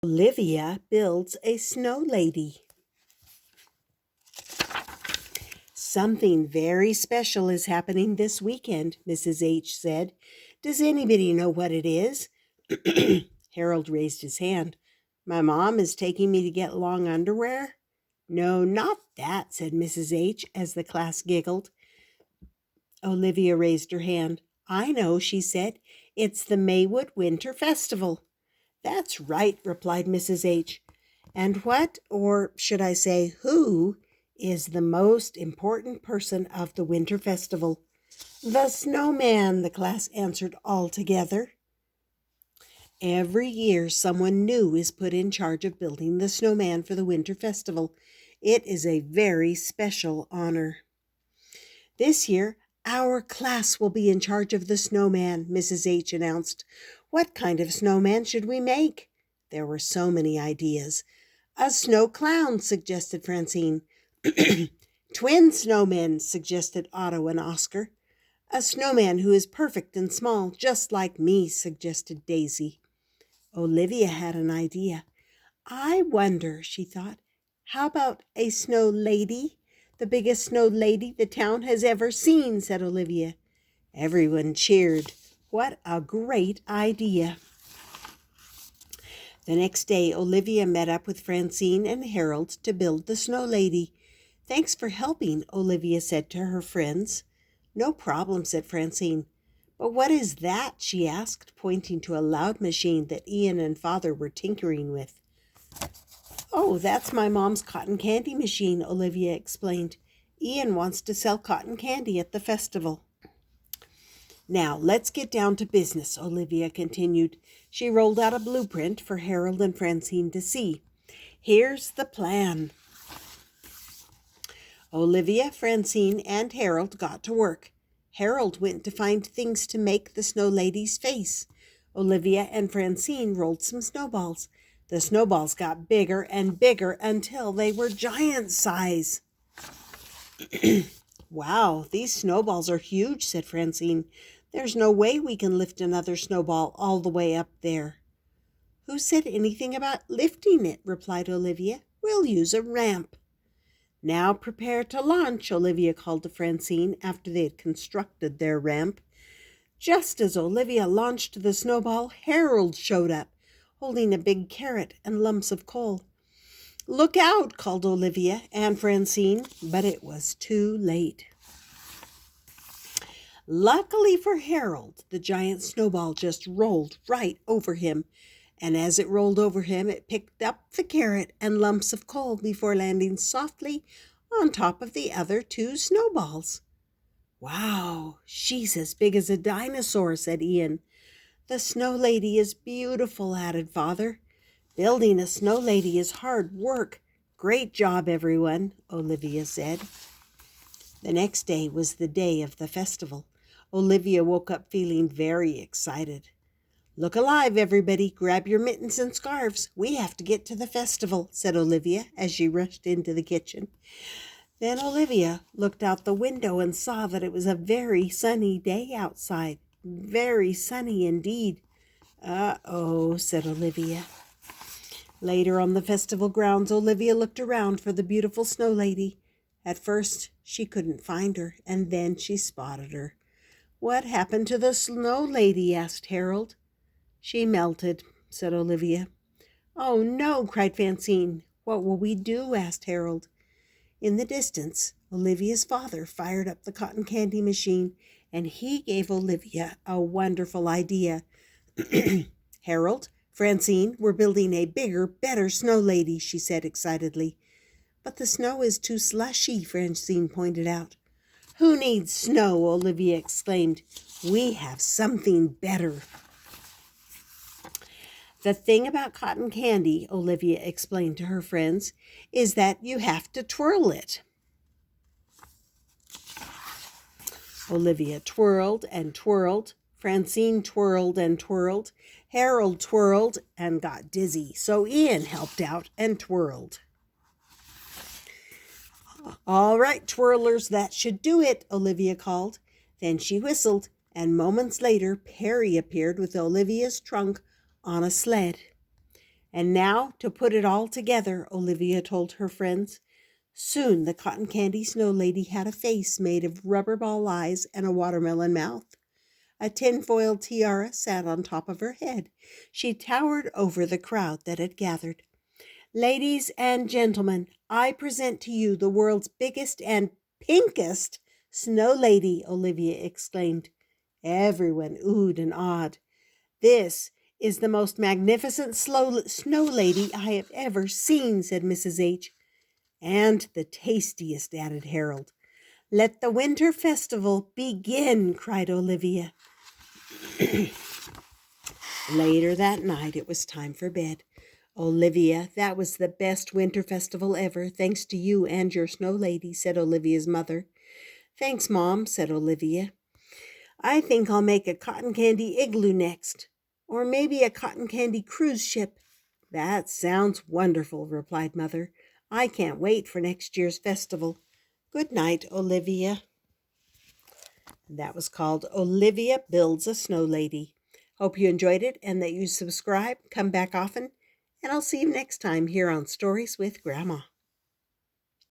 Olivia builds a snow lady. Something very special is happening this weekend, Mrs. H said. Does anybody know what it is? Harold raised his hand. My mom is taking me to get long underwear? No, not that, said Mrs. H as the class giggled. Olivia raised her hand. I know, she said. It's the Maywood Winter Festival. That's right, replied Mrs. H. And what, or should I say who, is the most important person of the Winter Festival? The snowman, the class answered all together. Every year, someone new is put in charge of building the snowman for the Winter Festival. It is a very special honor. This year, our class will be in charge of the snowman, Mrs. H announced. What kind of snowman should we make? There were so many ideas. A snow clown, suggested Francine. Twin snowmen, suggested Otto and Oscar. A snowman who is perfect and small, just like me, suggested Daisy. Olivia had an idea. I wonder, she thought, how about a snow lady? The biggest snow lady the town has ever seen, said Olivia. Everyone cheered. What a great idea. The next day, Olivia met up with Francine and Harold to build the snow lady. Thanks for helping, Olivia said to her friends. No problem, said Francine. But what is that? She asked, pointing to a loud machine that Ian and Father were tinkering with. Oh, that's my mom's cotton candy machine, Olivia explained. Ian wants to sell cotton candy at the festival. Now, let's get down to business, Olivia continued. She rolled out a blueprint for Harold and Francine to see. Here's the plan. Olivia, Francine, and Harold got to work. Harold went to find things to make the snow lady's face. Olivia and Francine rolled some snowballs. The snowballs got bigger and bigger until they were giant size. Wow, these snowballs are huge, said Francine. There's no way we can lift another snowball all the way up there. Who said anything about lifting it? Replied Olivia. We'll use a ramp. Now prepare to launch, Olivia called to Francine after they had constructed their ramp. Just as Olivia launched the snowball, Harold showed up, holding a big carrot and lumps of coal. Look out, called Olivia and Francine, but it was too late. Luckily for Harold, the giant snowball just rolled right over him, and as it rolled over him, it picked up the carrot and lumps of coal before landing softly on top of the other two snowballs. Wow, she's as big as a dinosaur, said Ian. The snow lady is beautiful, added Father. Building a snow lady is hard work. Great job, everyone, Olivia said. The next day was the day of the festival. Olivia woke up feeling very excited. Look alive, everybody. Grab your mittens and scarves. We have to get to the festival, said Olivia as she rushed into the kitchen. Then Olivia looked out the window and saw that it was a very sunny day outside. Very sunny indeed. Uh-oh, said Olivia. Later on the festival grounds, Olivia looked around for the beautiful snow lady. At first, she couldn't find her, and then she spotted her. What happened to the snow lady? Asked Harold. She melted, said Olivia. Oh, no, cried Francine. What will we do? Asked Harold. In the distance, Olivia's father fired up the cotton candy machine, and he gave Olivia a wonderful idea. Harold, Francine, we're building a bigger, better snow lady, she said excitedly. But the snow is too slushy, Francine pointed out. Who needs snow? Olivia exclaimed. We have something better. The thing about cotton candy, Olivia explained to her friends, is that you have to twirl it. Olivia twirled and twirled. Francine twirled and twirled. Harold twirled and got dizzy, so Ian helped out and twirled. All right, twirlers, that should do it, Olivia called. Then she whistled, and moments later, Perry appeared with Olivia's trunk on a sled. And now to put it all together, Olivia told her friends. Soon the cotton candy snow lady had a face made of rubber ball eyes and a watermelon mouth. A tinfoil tiara sat on top of her head. She towered over the crowd that had gathered. Ladies and gentlemen, I present to you the world's biggest and pinkest snow lady, Olivia exclaimed. Everyone oohed and awed. This is the most magnificent snow lady I have ever seen, said Mrs. H. And the tastiest, added Harold. Let the winter festival begin, cried Olivia. Later that night, it was time for bed. Olivia, that was the best winter festival ever, thanks to you and your snow lady, said Olivia's mother. Thanks, Mom, said Olivia. I think I'll make a cotton candy igloo next, or maybe a cotton candy cruise ship. That sounds wonderful, replied Mother. I can't wait for next year's festival. Good night, Olivia. That was called Olivia Builds a Snow Lady. Hope you enjoyed it and that you subscribe, come back often, and I'll see you next time here on Stories with Grandma.